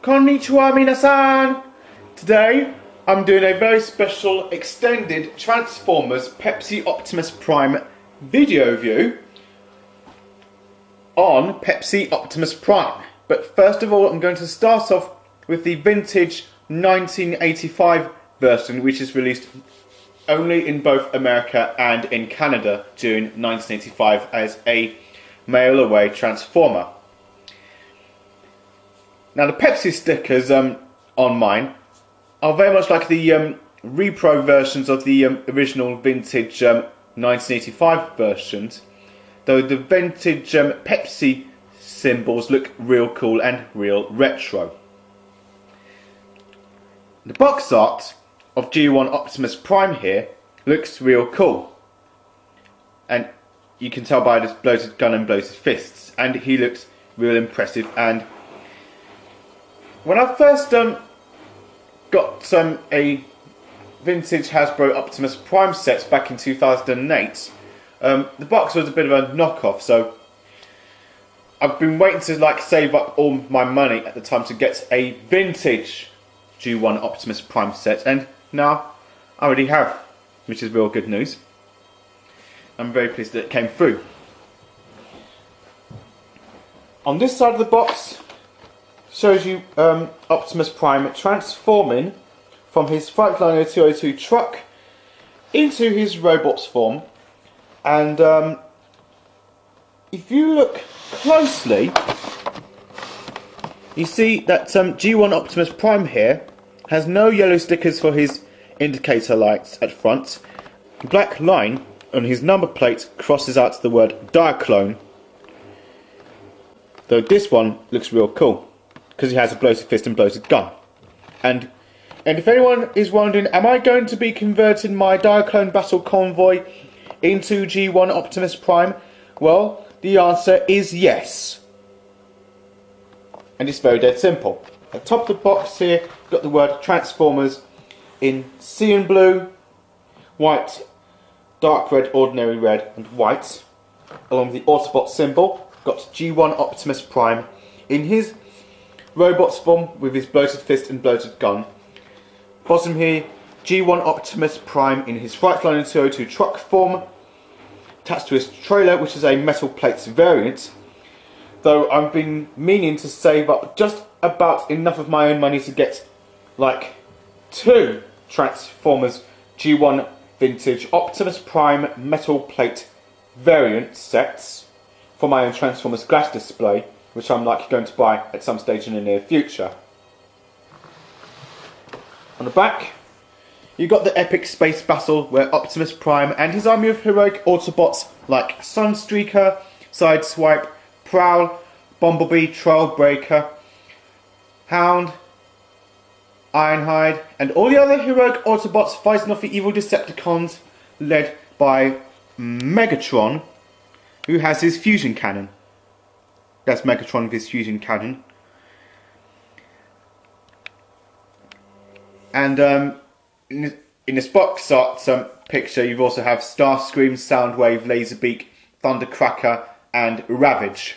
Konnichiwa minasan! Today I'm doing a very special extended Transformers Pepsi Optimus Prime video review on Pepsi Optimus Prime. But first of all I'm going to start off with the vintage 1985 version, which is released only in both America and in Canada during 1985 as a mail-away Transformer. Now the Pepsi stickers on mine are very much like the repro versions of the original vintage 1985 versions, though the vintage Pepsi symbols look real cool and real retro. The box art of G1 Optimus Prime here looks real cool, and you can tell by this bloated gun and bloated fists, and he looks real impressive. And when I first got a vintage Hasbro Optimus Prime set back in 2008, the box was a bit of a knockoff, so I've been waiting to save up all my money at the time to get a vintage G1 Optimus Prime set, and now I already have, which is real good news. I'm very pleased that it came through. On this side of the box shows you Optimus Prime transforming from his Freightliner 202 truck into his robot's form, and if you look closely you see that G1 Optimus Prime here has no yellow stickers for his indicator lights at front. The black line on his number plate crosses out the word Diaclone, though this one looks real cool because he has a bloated fist and bloated gun. And if anyone is wondering, am I going to be converting my Diaclone Battle Convoy into G1 Optimus Prime? Well, the answer is yes. And it's very dead simple. At the top of the box here, you've got the word Transformers in cyan blue, white, dark red, ordinary red and white. Along with the Autobot symbol, you've got G1 Optimus Prime in his robot's form with his bloated fist and bloated gun. Bottom here, G1 Optimus Prime in his Freightliner 202 truck form, attached to his trailer, which is a metal plates variant. Though I've been meaning to save up just about enough of my own money to get two Transformers G1 Vintage Optimus Prime metal plate variant sets for my own Transformers glass display, which I'm likely going to buy at some stage in the near future. On the back, you've got the epic space battle where Optimus Prime and his army of heroic Autobots like Sunstreaker, Sideswipe, Prowl, Bumblebee, Trailbreaker, Hound, Ironhide, and all the other heroic Autobots fighting off the evil Decepticons, led by Megatron, who has his fusion cannon. That's Megatron with his fusion cannon. And in this box art picture, you also have Starscream, Soundwave, Laserbeak, Thundercracker, and Ravage,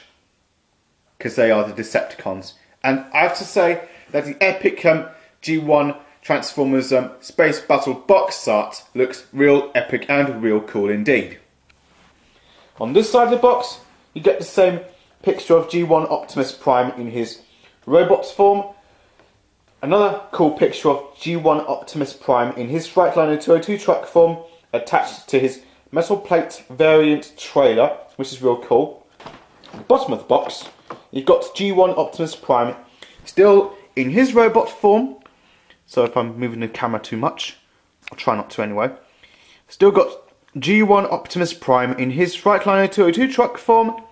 because they are the Decepticons. And I have to say that the epic G1 Transformers Space Battle box art looks real epic and real cool indeed. On this side of the box, you get the same picture of G1 Optimus Prime in his robot's form. Another cool picture of G1 Optimus Prime in his Freightliner 202 truck form, attached to his metal plate variant trailer, which is real cool. At the bottom of the box, you've got G1 Optimus Prime still in his robot form. So if I'm moving the camera too much, I'll try not to anyway. Still got G1 Optimus Prime in his Freightliner 202 truck form,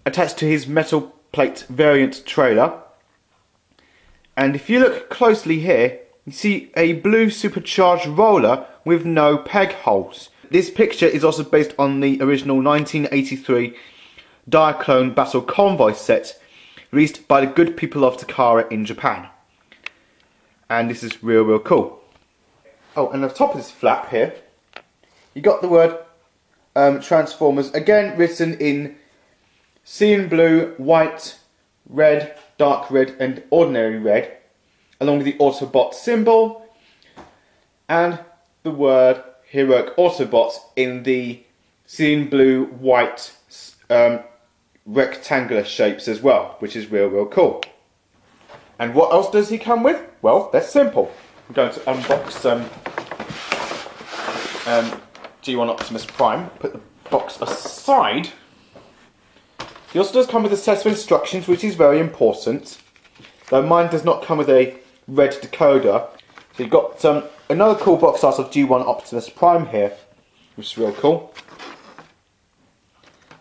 attached to his metal plate variant trailer. And if you look closely here, you see a blue supercharged roller with no peg holes. This picture is also based on the original 1983 Diaclone Battle Convoy set, released by the good people of Takara in Japan. And this is real cool. Oh, and on the top of this flap here, you got the word Transformers, again written in cyan blue, white, red dark red and ordinary red, along with the Autobot symbol and the word Heroic Autobots in the cyan blue white rectangular shapes as well, which is real cool. And what else does he come with? Well, that's simple. I'm going to unbox G1 Optimus Prime, put the box aside. He also does come with a set of instructions, which is very important, though mine does not come with a red decoder. So you've got another cool box art of G1 Optimus Prime here, which is real cool.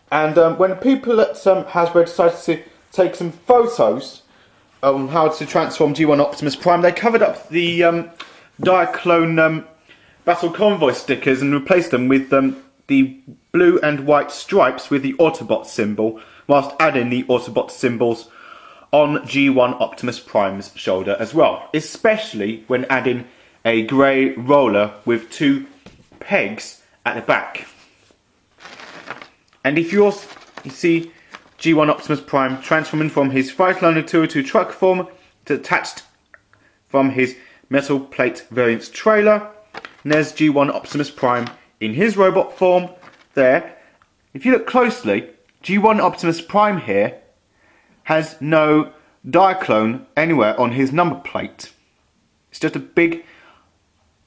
And when people at Hasbro decided to take some photos on how to transform G1 Optimus Prime, they covered up the Diaclone Battle Convoy stickers and replaced them with the blue and white stripes with the Autobot symbol, whilst adding the Autobot symbols on G1 Optimus Prime's shoulder as well, especially when adding a grey roller with 2 pegs at the back. And if you see G1 Optimus Prime transforming from his Freightliner 202 truck form to attached from his metal plate variants trailer, and there's G1 Optimus Prime in his robot form there. If you look closely, G1 Optimus Prime here has no Diaclone anywhere on his number plate. It's just a big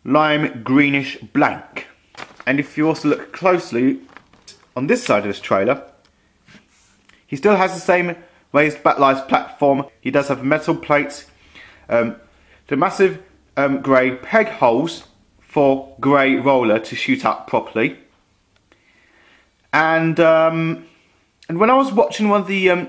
lime greenish blank. And if you also look closely on this side of this trailer, he still has the same raised backlights platform. He does have metal plates, the massive grey peg holes for grey roller to shoot up properly. And when I was watching one of the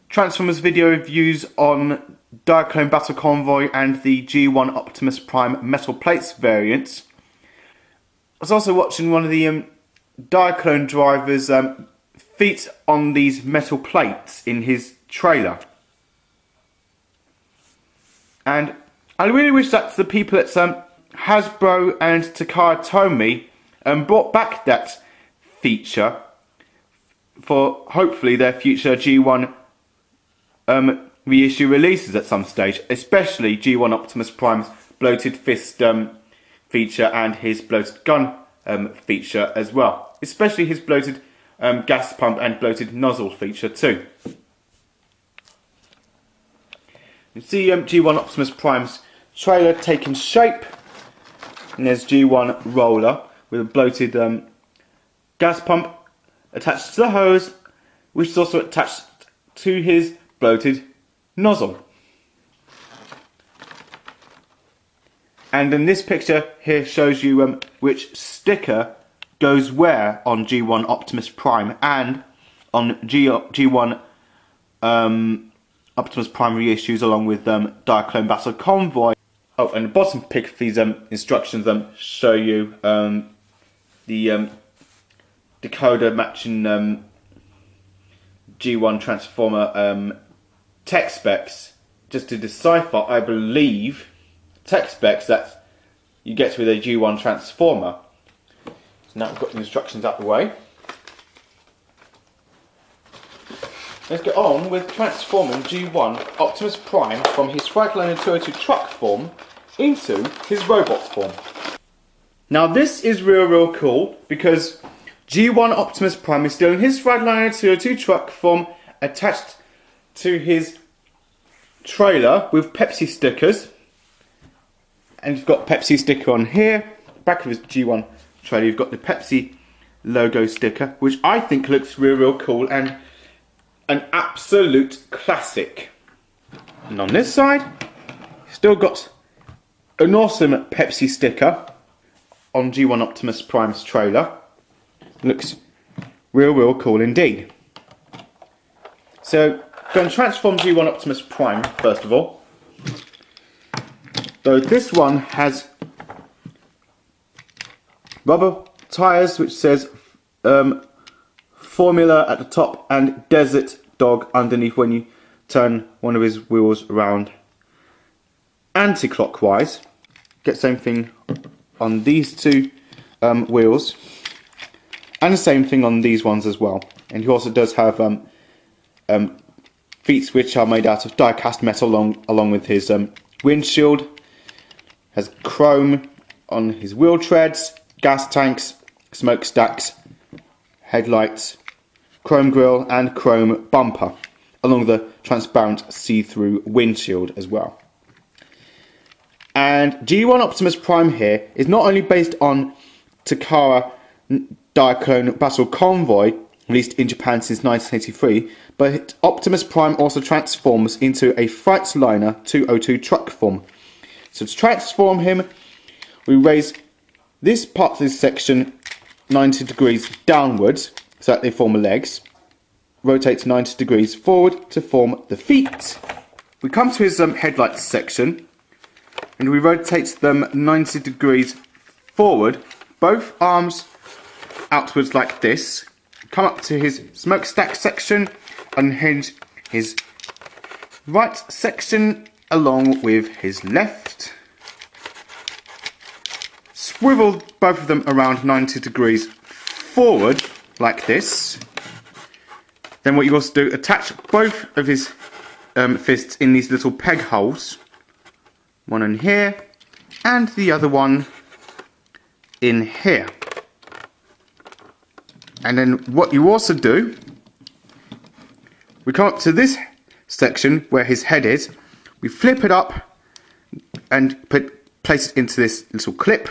Transformers video reviews on Diaclone Battle Convoy and the G1 Optimus Prime metal plates variants, I was also watching one of the Diaclone driver's feet on these metal plates in his trailer. And I really wish that the people at Hasbro and Takara Tomy brought back that feature for hopefully their future G1 reissue releases at some stage, especially G1 Optimus Prime's bloated fist feature and his bloated gun feature as well, especially his bloated gas pump and bloated nozzle feature too. You see G1 Optimus Prime's trailer taking shape, and there's G1 roller with a bloated gas pump attached to the hose, which is also attached to his bloated nozzle. And in this picture here shows you which sticker goes where on G1 Optimus Prime and on G1 Optimus Prime reissues, along with Diaclone Battle Convoy. Oh, and the bottom pick of these instructions show you the decoder matching G1 Transformer tech specs, just to decipher, I believe, tech specs that you get with a G1 Transformer. So now we've got the instructions out the way. Let's get on with transforming G1 Optimus Prime from his Freightliner 202 truck form into his robot form. Now this is real cool, because G1 Optimus Prime is still in his Freightliner 202 truck form, attached to his trailer with Pepsi stickers. And you've got Pepsi sticker on here. Back of his G1 trailer, you've got the Pepsi logo sticker, which I think looks real cool and an absolute classic. And on this side, still got an awesome Pepsi sticker on G1 Optimus Prime's trailer. Looks real cool indeed. So, going to transform G1 Optimus Prime first of all. Though this one has rubber tyres, which says Formula at the top and Desert Dog underneath when you turn one of his wheels around anti-clockwise. Get the same thing on these two wheels, and the same thing on these ones as well. And he also does have feet which are made out of die-cast metal along with his windshield. Has chrome on his wheel treads, gas tanks, smokestacks, headlights, chrome grille and chrome bumper, along the transparent see-through windshield as well. And G1 Optimus Prime here is not only based on Takara Diaclone Battle Convoy, released in Japan since 1983, but Optimus Prime also transforms into a Freightliner 202 truck form. So to transform him, we raise this part of this section 90 degrees downwards, so that they form the legs. Rotate 90 degrees forward to form the feet. We come to his headlights section, and we rotate them 90 degrees forward, both arms outwards like this. Come up to his smokestack section, unhinge his right section along with his left. Swivel both of them around 90 degrees forward like this. Then what you also do, attach both of his fists in these little peg holes. One in here and the other one in here. And then what you also do, we come up to this section where his head is, we flip it up and place it into this little clip.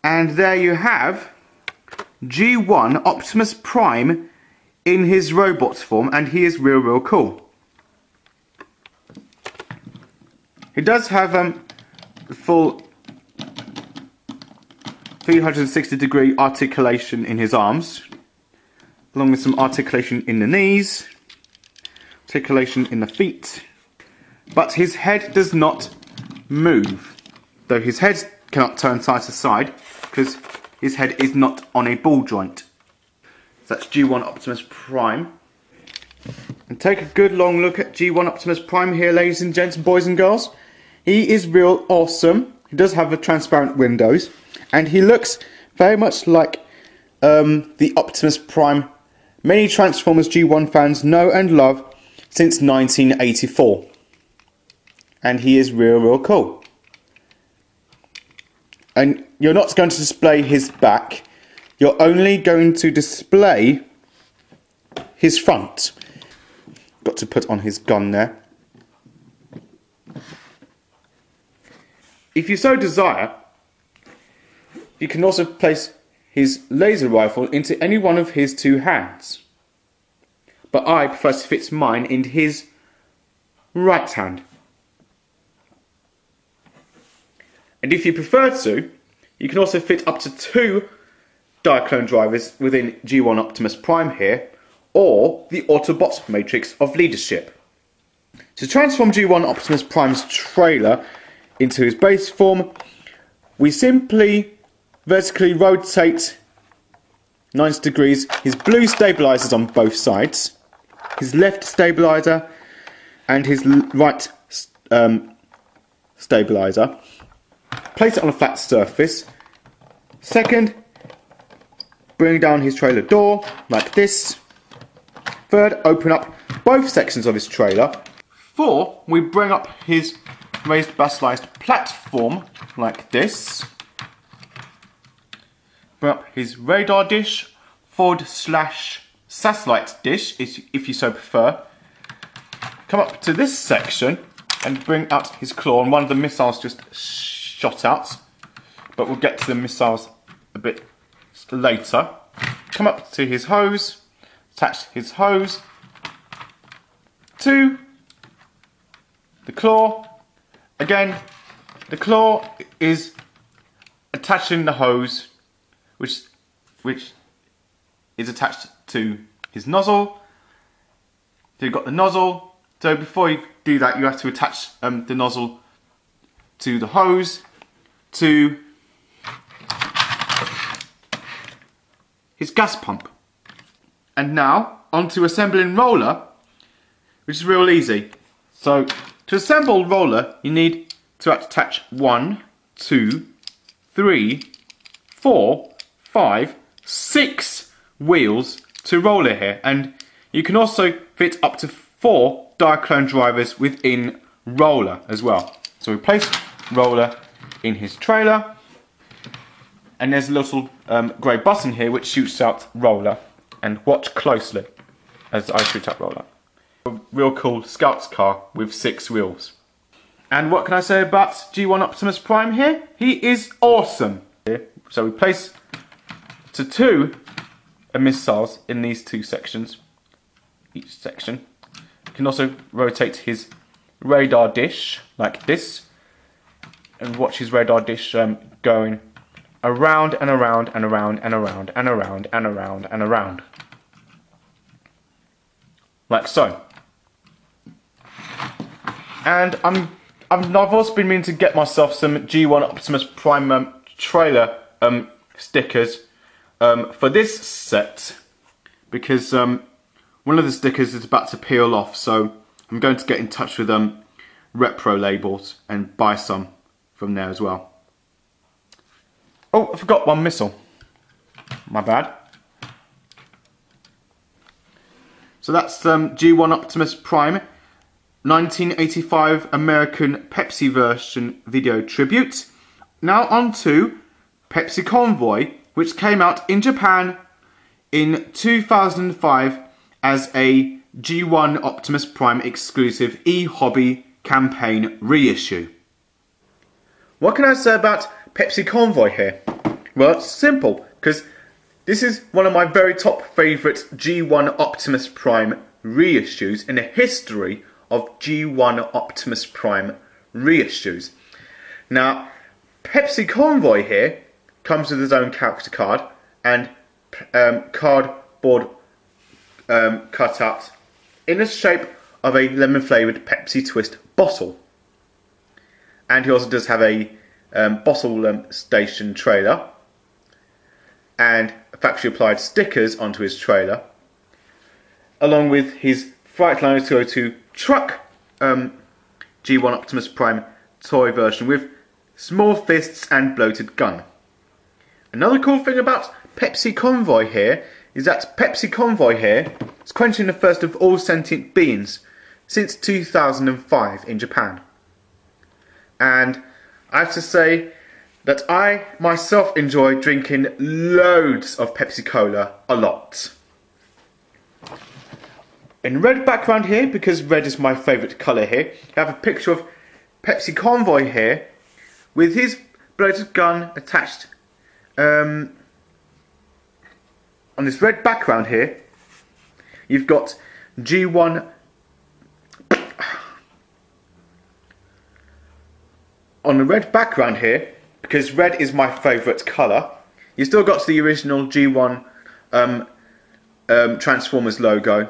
And there you have G1 Optimus Prime in his robot form, and he is real cool. He does have the full 360 degree articulation in his arms, along with some articulation in the knees, articulation in the feet, but his head does not move, though his head cannot turn side to side because his head is not on a ball joint. So that's G1 Optimus Prime. And take a good long look at G1 Optimus Prime here, ladies and gents, boys and girls. He is real awesome. He does have the transparent windows, and he looks very much like the Optimus Prime many Transformers G1 fans know and love since 1984. And he is real cool. And you're not going to display his back, you're only going to display his front. Got to put on his gun there. If you so desire, you can also place his laser rifle into any one of his two hands. But I prefer to fit mine in his right hand. And if you prefer to, you can also fit up to 2 Diaclone drivers within G1 Optimus Prime here, or the Autobot matrix of leadership. To transform G1 Optimus Prime's trailer into his base form, we simply vertically rotate 90 degrees his blue stabilizers on both sides, his left stabilizer and his right stabilizer. Place it on a flat surface. Second, bring down his trailer door like this. Third, open up both sections of his trailer. 4, we bring up his raised baseline platform like this. Bring up his radar dish, /satellite dish if you so prefer. Come up to this section and bring out his claw, and one of the missiles just shot out, but we'll get to the missiles a bit later. Come up to his hose, attach his hose to the claw. Again, the claw is attaching the hose, which is attached to his nozzle. So you've got the nozzle. So before you do that, you have to attach the nozzle to the hose, to his gas pump. And now, onto assembling roller, which is real easy. So, to assemble roller, you need to attach 1, 2, 3, 4, 5, 6 wheels to roller here. And you can also fit up to 4 Diaclone drivers within Roller as well. So we place Roller in his trailer, and there's a little grey button here which shoots out Roller. And watch closely as I shoot up Roller. A real cool Scouts car with 6 wheels. And what can I say about G1 Optimus Prime here? He is awesome. So we place to 2 missiles in these 2 sections. Each section. You can also rotate his radar dish like this. And watch his radar dish going around and around and around and around and around and around and around. Like so. And I've also been meaning to get myself some G1 Optimus Prime trailer stickers for this set, because one of the stickers is about to peel off, so I'm going to get in touch with Repro Labels and buy some from there as well. Oh, I forgot one missile. My bad. So that's G1 Optimus Prime 1985 American Pepsi version video tribute. Now on to Pepsi Convoy, which came out in Japan in 2005 as a G1 Optimus Prime exclusive e-hobby campaign reissue. What can I say about Pepsi Convoy here? Well, it's simple, because this is one of my very top favourite G1 Optimus Prime reissues in the history of G1 Optimus Prime reissues. Now, Pepsi Convoy here comes with his own character card and cardboard cutout in the shape of a lemon flavoured Pepsi Twist bottle. And he also does have a bottle station trailer and factory applied stickers onto his trailer, along with his Freightliner 202 truck G1 Optimus Prime toy version with small fists and bloated gun. Another cool thing about Pepsi Convoy here is that Pepsi Convoy here is quenching the first of all sentient beings since 2005 in Japan. And I have to say that I myself enjoy drinking loads of Pepsi-Cola a lot. In red background here, because red is my favourite colour here, I have a picture of Pepsi Convoy here with his bloated gun attached on this red background here. You've got G1 on the red background here, because red is my favourite colour. You still got the original G1 Transformers logo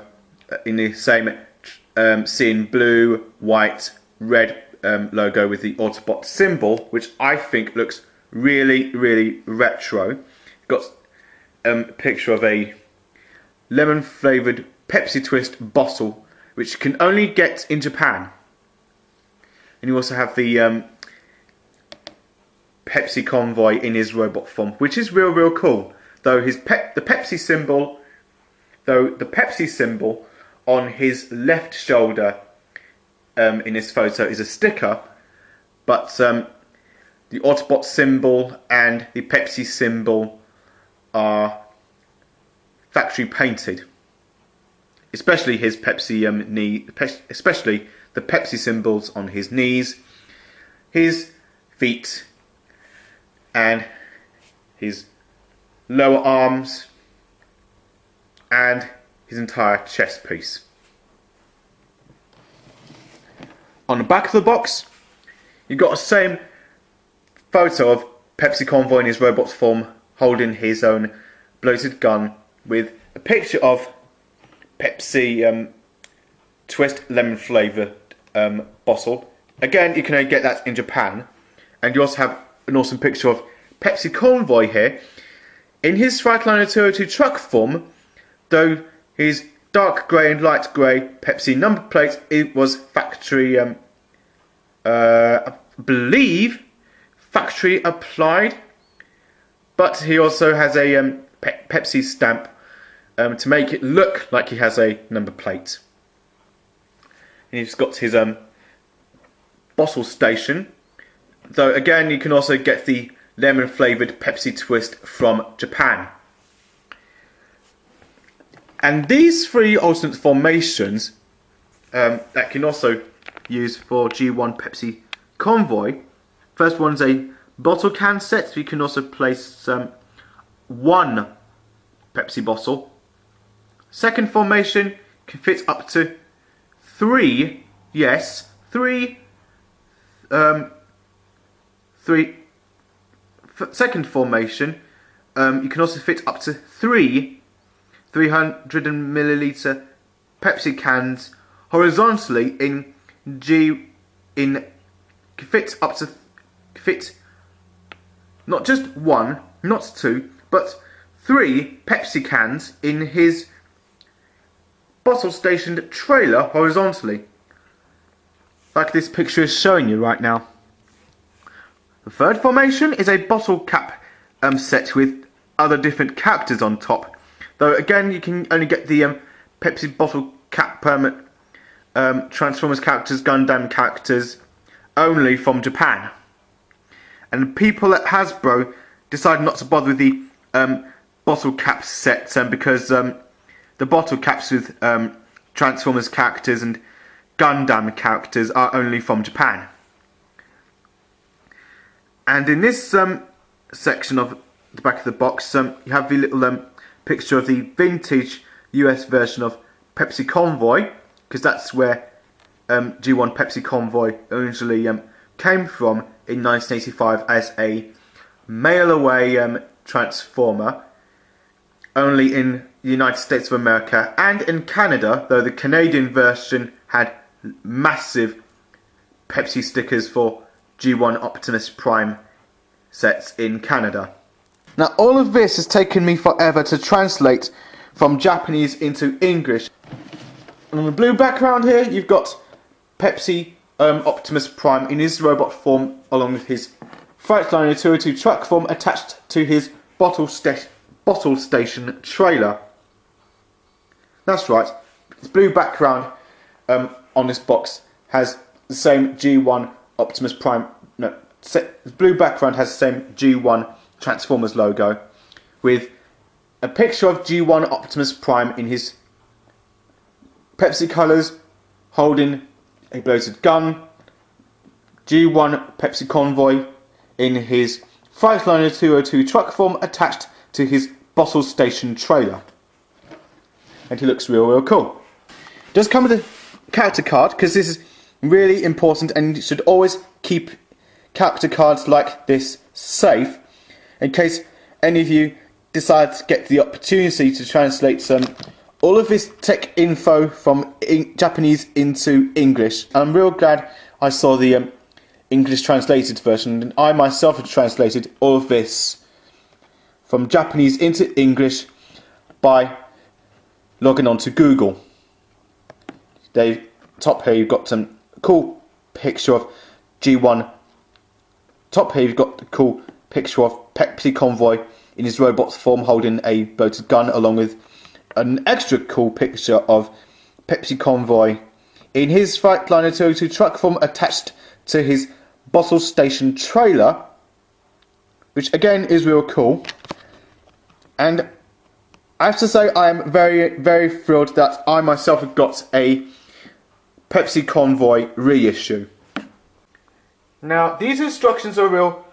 in the same seen blue, white, red logo with the Autobot symbol, which I think looks really, really retro. Got a picture of a lemon flavoured Pepsi Twist bottle, which you can only get in Japan. And you also have the Pepsi Convoy in his robot form, which is real, real cool. Though the Pepsi symbol on his left shoulder in this photo is a sticker, but the Autobot symbol and the Pepsi symbol are factory painted. Especially his Pepsi especially the Pepsi symbols on his knees, his feet, and his lower arms, and his entire chest piece. On the back of the box, you've got the same photo of Pepsi Convoy in his robot form holding his own bloated gun with a picture of Pepsi Twist lemon flavoured bottle. Again, you can only get that in Japan. And you also have an awesome picture of Pepsi Convoy here in his Freightliner 202 truck form, though his dark grey and light grey Pepsi number plate, it was factory, I believe, factory applied, but he also has a Pepsi stamp to make it look like he has a number plate. And he's got his bottle station. Though again, you can also get the lemon flavoured Pepsi Twist from Japan. And these three alternate formations that can also use for G1 Pepsi Convoy. First one's a bottle can set, so you can also place one Pepsi bottle. Second formation can fit up to three, yes, second formation, you can also fit up to three 300ml Pepsi cans horizontally fit not just one, not two, but three Pepsi cans in his bottle stationed trailer horizontally, like this picture is showing you right now. The third formation is a bottle cap set with other different characters on top, though again you can only get the Pepsi bottle cap Transformers characters, Gundam characters only from Japan. And people at Hasbro decided not to bother with the bottle cap set because the bottle caps with Transformers characters and Gundam characters are only from Japan. And in this section of the back of the box, you have the little picture of the vintage US version of Pepsi Convoy, because that's where G1 Pepsi Convoy originally came from in 1985 as a mail-away transformer, only in the United States of America and in Canada, though the Canadian version had massive Pepsi stickers for G1 Optimus Prime sets in Canada. Now all of this has taken me forever to translate from Japanese into English. And on the blue background here you've got Pepsi Optimus Prime in his robot form along with his Freightliner 202 truck form attached to his bottle station trailer. That's right, this blue background on this box has the same G1 Optimus Prime, the blue background has the same G1 Transformers logo with a picture of G1 Optimus Prime in his Pepsi colours holding a bloated gun, G1 Pepsi Convoy in his Freightliner 202 truck form attached to his bottle station trailer. And he looks real cool. It does come with a character card, because this is really important and you should always keep character cards like this safe in case any of you decide to get the opportunity to translate all of this tech info from Japanese into English. And I'm real glad I saw the English translated version, and I myself have translated all of this from Japanese into English by logging on to Google. Top here you've got some cool picture of G1. Top here you've got the cool picture of Pepsi Convoy in his robot form holding a bloated gun, along with an extra cool picture of Pepsi Convoy in his Freightliner 202 truck form attached to his bottle station trailer, which again is real cool. And I have to say I am very thrilled that I myself have got a Pepsi Convoy reissue. Now these instructions are real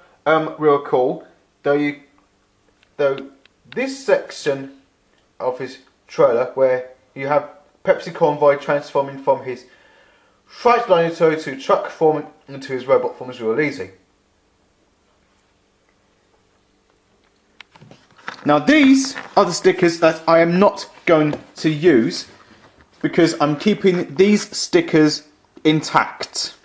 cool, though this section of his trailer where you have Pepsi Convoy transforming from his Freightliner 202 truck form into his robot form is real easy. Now these are the stickers that I am not going to use because I'm keeping these stickers intact.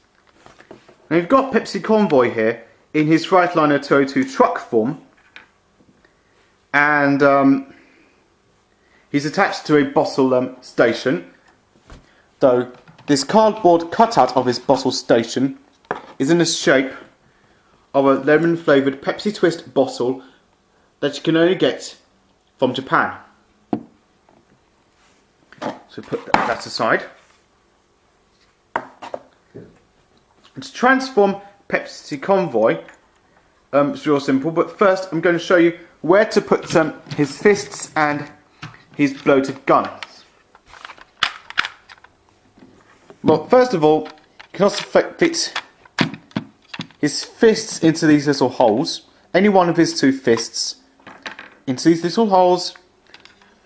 Now you've got Pepsi Convoy here in his Freightliner 202 truck form, and he's attached to a bottle station, though this cardboard cutout of his bottle station is in the shape of a lemon flavoured Pepsi Twist bottle that you can only get from Japan. So put that aside. To transform Pepsi Convoy, it's real simple, but first I'm going to show you where to put his fists and his bloated guns. Well, first of all, you can also fit his fists into these little holes. Any one of his two fists into these little holes,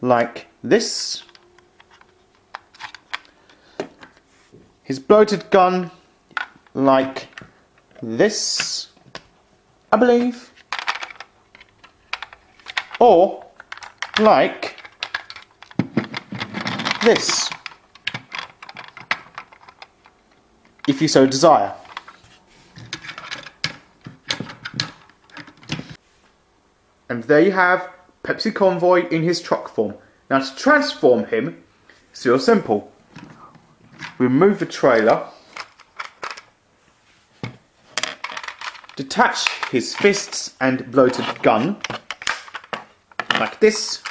like this. His bloated gun, like this, I believe. Or, like this, if you so desire. And there you have Pepsi Convoy in his truck form. Now to transform him, it's real simple. Remove the trailer, detach his fists and bloated gun, like this,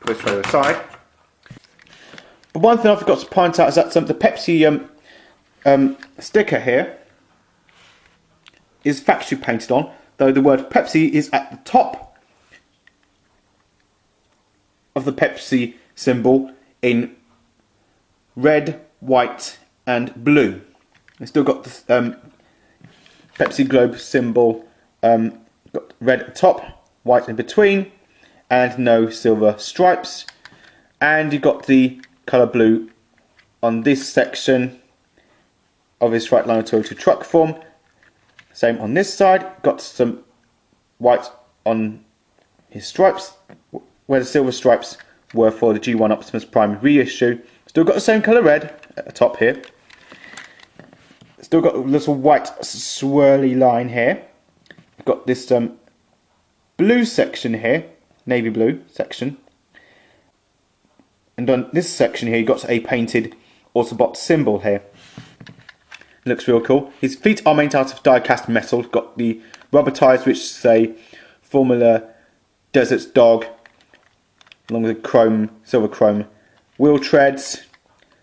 put the trailer aside. But one thing I forgot to point out is that the Pepsi sticker here is factory painted on, though the word Pepsi is at the top of the Pepsi symbol in red, white and blue. It's still got the Pepsi globe symbol, got red at the top, white in between, and no silver stripes. And you've got the colour blue on this section of his Freightliner 202 truck form. Same on this side, got some white on his stripes, where the silver stripes were for the G1 Optimus Prime reissue. Still got the same colour red at the top here. Still got a little white swirly line here. We've got this blue section here, navy blue section. And on this section here, you've got a painted Autobot symbol here. Looks real cool. His feet are made out of die-cast metal. Got the rubber tyres which say Formula Desert's Dog, along with chrome, silver chrome wheel treads,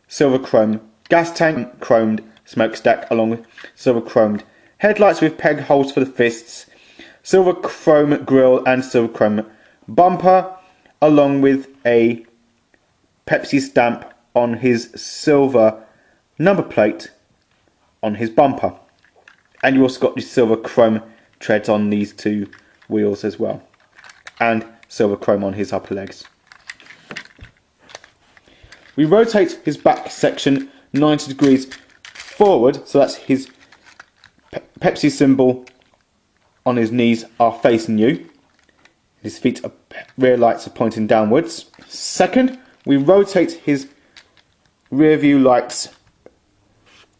silver chrome gas tank, chromed smokestack, along with silver chromed headlights with peg holes for the fists, silver chrome grille and silver chrome bumper, along with a Pepsi stamp on his silver number plate on his bumper. And you also got the silver chrome treads on these two wheels as well, and silver chrome on his upper legs. We rotate his back section 90 degrees forward, so that's his Pepsi symbol on his knees are facing you. His feet are, rear lights are pointing downwards. Second, we rotate his rear view lights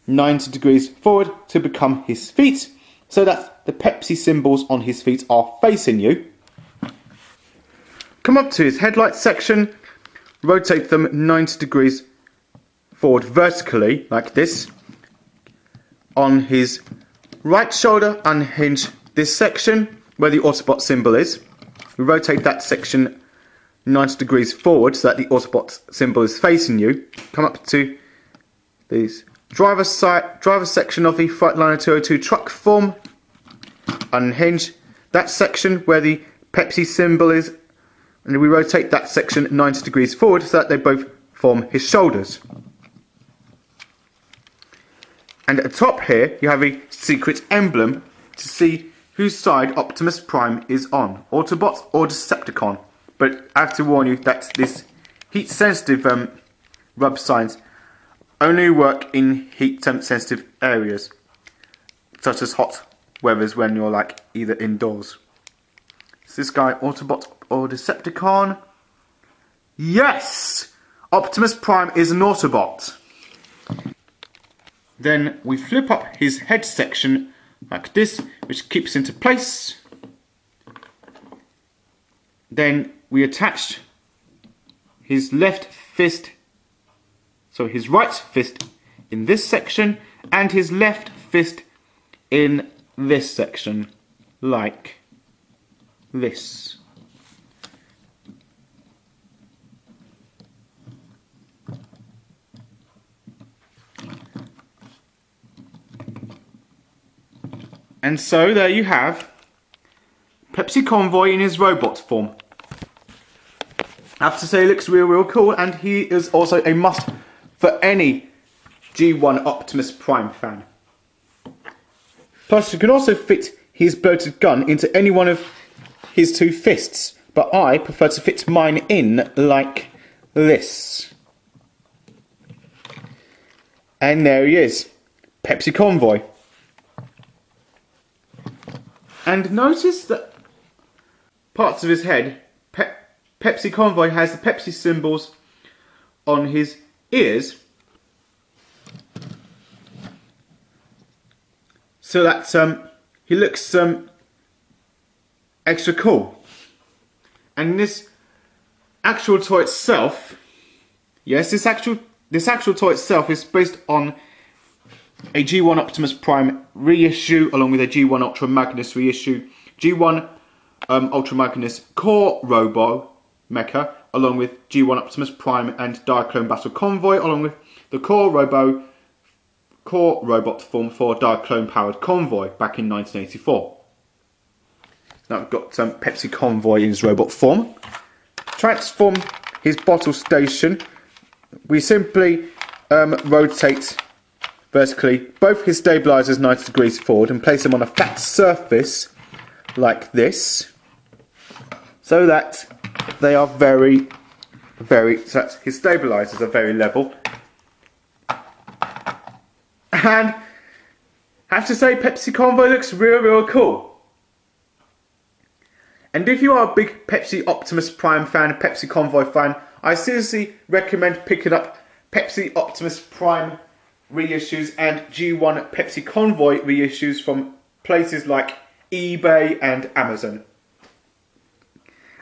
90 degrees forward to become his feet, so that the Pepsi symbols on his feet are facing you. Come up to his headlights section, rotate them 90 degrees forward vertically, like this. On his right shoulder, unhinge this section where the Autobot symbol is. We rotate that section 90 degrees forward so that the Autobot symbol is facing you. Come up to this driver's section of the Freightliner 202 truck form. Unhinge that section where the Pepsi symbol is, and we rotate that section 90 degrees forward so that they both form his shoulders. And at the top here you have a secret emblem to see whose side Optimus Prime is on, Autobot or Decepticon. But I have to warn you that this heat sensitive rub signs only work in heat sensitive areas, such as hot weathers when you're like either indoors. Is this guy Autobot or Decepticon? Yes! Optimus Prime is an Autobot. Then we flip up his head section like this, which keeps into place. Then we attach his left fist, so his right fist in this section, and his left fist in this section, like this. And so there you have Pepsi Convoy in his robot form. I have to say, he looks real cool, and he is also a must for any G1 Optimus Prime fan. Plus, you can also fit his bloated gun into any one of his two fists, but I prefer to fit mine in like this. And there he is, Pepsi Convoy. And notice that parts of his head, Pepsi Convoy has the Pepsi symbols on his ears, so that he looks extra cool. And this actual toy itself, yes, this actual toy itself is based on a G1 Optimus Prime reissue, along with a G1 Ultra Magnus reissue, G1 Ultra Magnus Core Robo Mecha, along with G1 Optimus Prime and Diaclone Battle Convoy, along with the Core Robot form for Diaclone Powered Convoy back in 1984. Now we've got Pepsi Convoy in his robot form. Transform his bottle station. We simply rotate vertically both his stabilizers 90 degrees forward and place them on a flat surface like this, so that they are so that his stabilizers are very level. And I have to say, Pepsi Convoy looks real cool. And if you are a big Pepsi Optimus Prime fan, Pepsi Convoy fan, I seriously recommend picking up Pepsi Optimus Prime reissues and G1 Pepsi Convoy reissues from places like eBay and Amazon.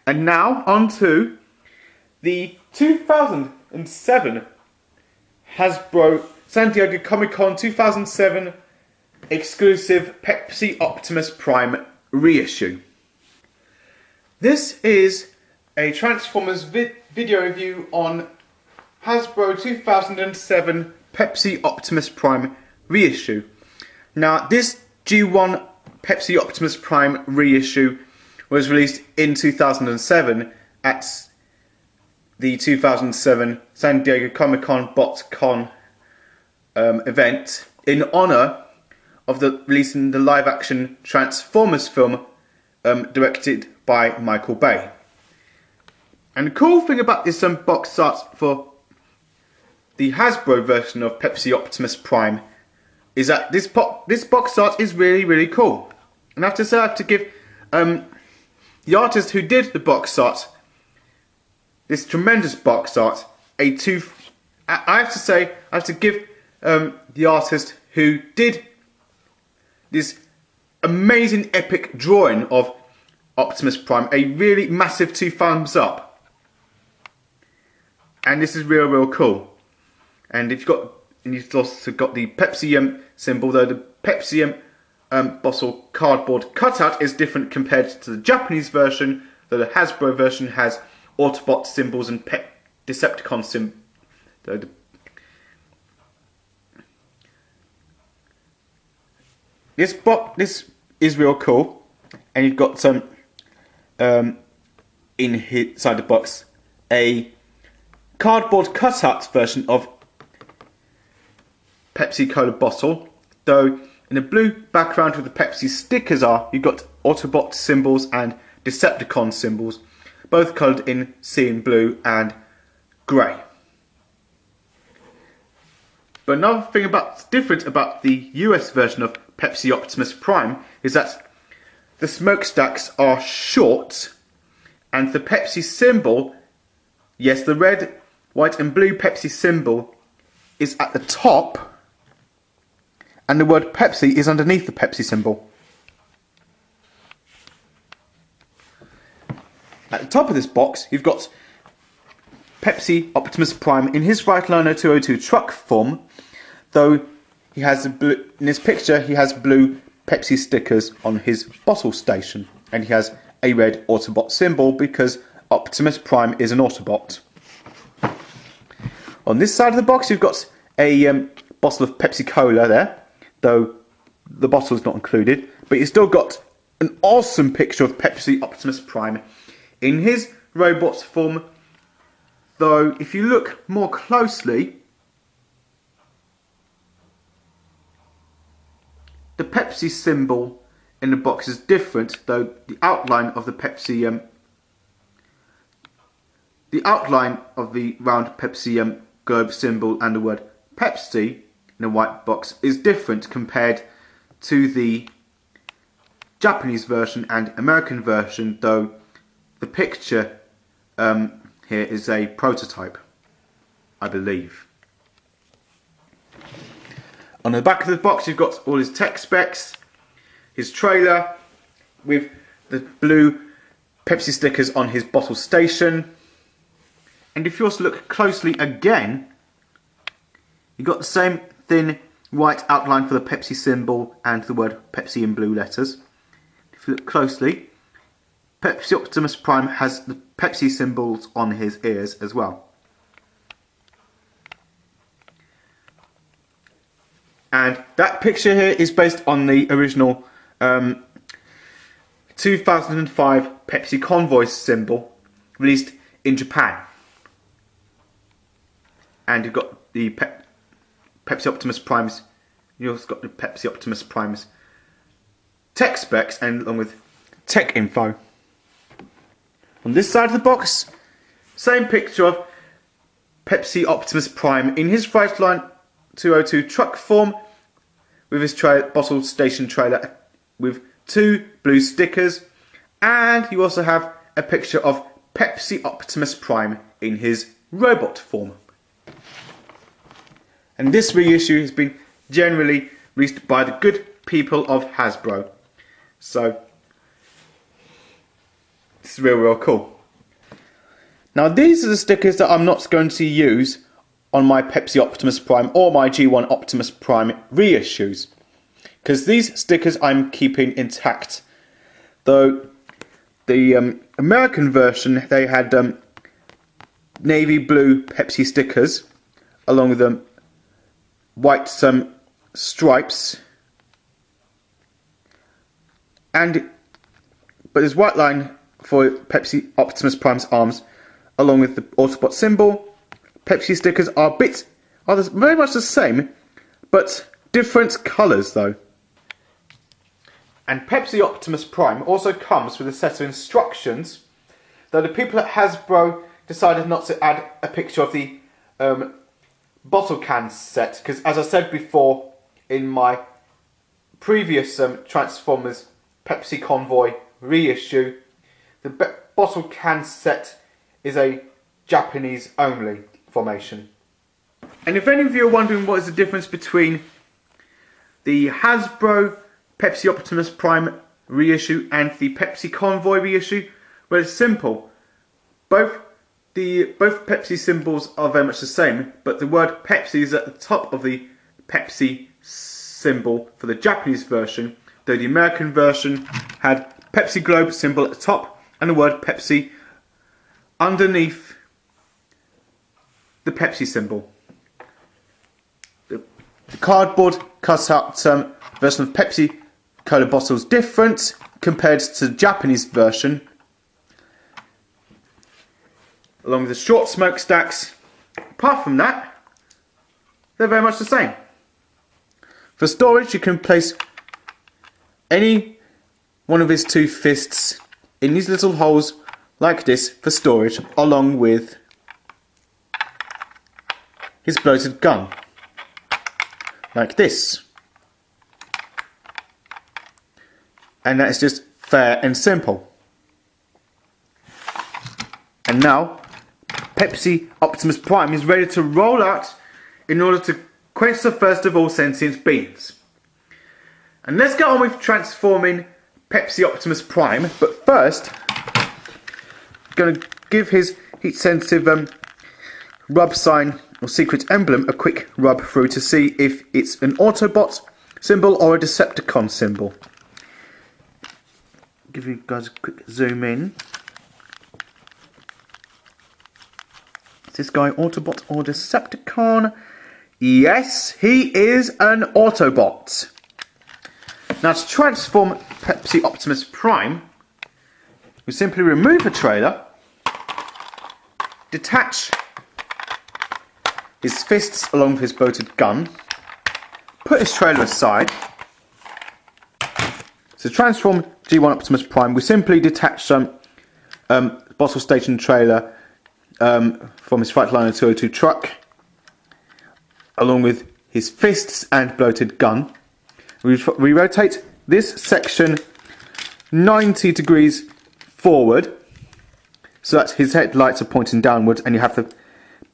And now on to the 2007 Hasbro San Diego Comic-Con 2007 exclusive Pepsi Optimus Prime reissue. This is a Transformers video review on Hasbro 2007 Pepsi Optimus Prime reissue. Now, this G1 Pepsi Optimus Prime reissue was released in 2007 at the 2007 San Diego Comic-Con BotCon event in honour of the releasing the live-action Transformers film directed by Michael Bay. And the cool thing about this box art for the Hasbro version of Pepsi Optimus Prime is that this box art is really cool. And I have to say, I have to give the artist who did the box art, this tremendous box art, I have to give the artist who did this amazing epic drawing of Optimus Prime a really massive 2 thumbs up. And this is real cool. And you've also got the Pepsi symbol, though the Pepsi bottle cardboard cutout is different compared to the Japanese version, though the Hasbro version has Autobot symbols and Decepticon symbols. This is real cool, and you've got some inside the box a cardboard cutout version of Pepsi-Cola bottle, though in a blue background where the Pepsi stickers are, you've got Autobot symbols and Decepticon symbols, both coloured in sea and blue and grey. But another thing different about the US version of Pepsi Optimus Prime is that the smokestacks are short, and the Pepsi symbol, yes, the red, white and blue Pepsi symbol is at the top, and the word Pepsi is underneath the Pepsi symbol. At the top of this box, you've got Pepsi Optimus Prime in his Freightliner 202 truck form, though he has in this picture he has blue Pepsi stickers on his bottle station, and he has a red Autobot symbol because Optimus Prime is an Autobot. On this side of the box, you've got a bottle of Pepsi-Cola there, though the bottle is not included. but you still got an awesome picture of Pepsi Optimus Prime in his robot form. Though, if you look more closely, the Pepsi symbol in the box is different, though the outline of the Pepsi, the outline of the round Pepsi globe symbol and the word Pepsi in the white box is different compared to the Japanese version and American version, though the picture here is a prototype, I believe. On the back of the box you've got all his tech specs, his trailer with the blue Pepsi stickers on his bottle station, and if you also look closely again, you've got the same thin white outline for the Pepsi symbol and the word Pepsi in blue letters. If you look closely, Pepsi Optimus Prime has the Pepsi symbols on his ears as well. And that picture here is based on the original 2005 Pepsi Convoy symbol released in Japan. And you've got the Pepsi Optimus Prime's, you've also got the Pepsi Optimus Prime's tech specs and along with tech info. On this side of the box, same picture of Pepsi Optimus Prime in his Flightline 202 truck form with his bottle station trailer with 2 blue stickers, and you also have a picture of Pepsi Optimus Prime in his robot form. And this reissue has been generally released by the good people of Hasbro. So, this is real cool. Now these are the stickers that I'm not going to use on my Pepsi Optimus Prime or my G1 Optimus Prime reissues, because these stickers I'm keeping intact. Though the American version, they had navy blue Pepsi stickers along with the white stripes, but there's white line for Pepsi Optimus Prime's arms along with the Autobot symbol. Pepsi stickers are very much the same, but different colours though. And Pepsi Optimus Prime also comes with a set of instructions, though the people at Hasbro decided not to add a picture of the bottle can set, because as I said before in my previous Transformers Pepsi Convoy reissue, the bottle can set is a Japanese only formation. And if any of you are wondering what is the difference between the Hasbro Pepsi Optimus Prime reissue and the Pepsi Convoy reissue, well, it's simple. Both Pepsi symbols are very much the same, but the word Pepsi is at the top of the Pepsi symbol for the Japanese version, though the American version had Pepsi globe symbol at the top and the word Pepsi underneath the Pepsi symbol. The cardboard cutout version of Pepsi-Cola bottles different compared to the Japanese version, along with the short smokestacks. Apart from that, they're very much the same. For storage, you can place any one of his 2 fists in these little holes like this for storage, along with his bloated gun, like this. And that is just fair and simple. And now, Pepsi Optimus Prime is ready to roll out in order to quench the first of all sentient beings. And let's get on with transforming Pepsi Optimus Prime, but first I'm going to give his heat sensitive rub sign or secret emblem a quick rub through to see if it's an Autobot symbol or a Decepticon symbol. Give you guys a quick zoom in. Is this guy Autobot or Decepticon? Yes, he is an Autobot. Now to transform Pepsi Optimus Prime, we simply remove the trailer, detach his fists along with his bolted gun, put his trailer aside. So to transform G1 Optimus Prime, we simply detach some bottle station trailer from his Freightliner 202 truck, along with his fists and bloated gun. We rotate this section 90 degrees forward so that his headlights are pointing downwards and you have the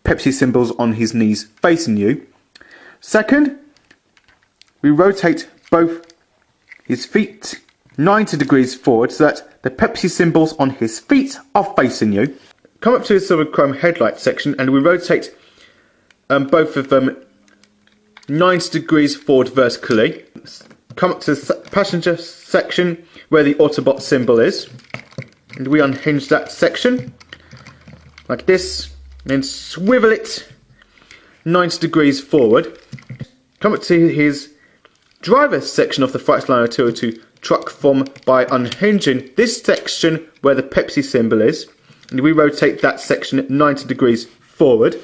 Pepsi symbols on his knees facing you. Second, we rotate both his feet 90 degrees forward so that the Pepsi symbols on his feet are facing you. Come up to the silver chrome headlight section and we rotate both of them 90 degrees forward vertically. Come up to the passenger section where the Autobot symbol is, and we unhinge that section like this, and then swivel it 90 degrees forward. Come up to his driver's section of the Freightliner 202 truck form by unhinging this section where the Pepsi symbol is, and we rotate that section 90 degrees forward.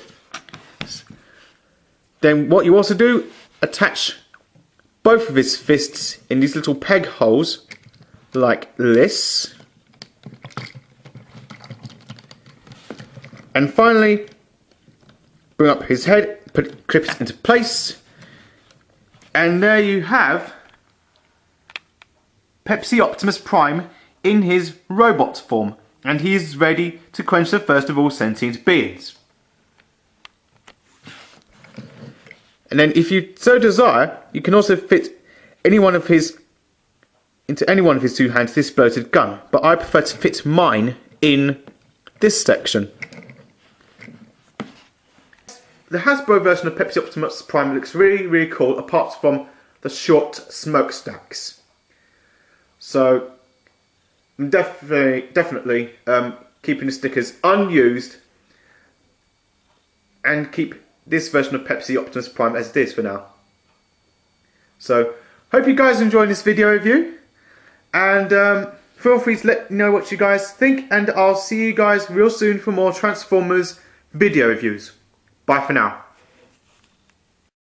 Then what you also do, attach both of his fists in these little peg holes like this. And finally, bring up his head, clip it into place, and there you have Pepsi Optimus Prime in his robot form, and he is ready to quench the first of all sentient beings. And then if you so desire, you can also fit into any one of his two hands this bloated gun, but I prefer to fit mine in this section. The Hasbro version of Pepsi Optimus Prime looks really cool, apart from the short smokestacks. So I'm definitely keeping the stickers unused and keep this version of Pepsi Optimus Prime as it is for now. So hope you guys enjoyed this video review, and feel free to let me know what you guys think, and I'll see you guys real soon for more Transformers video reviews. Bye for now.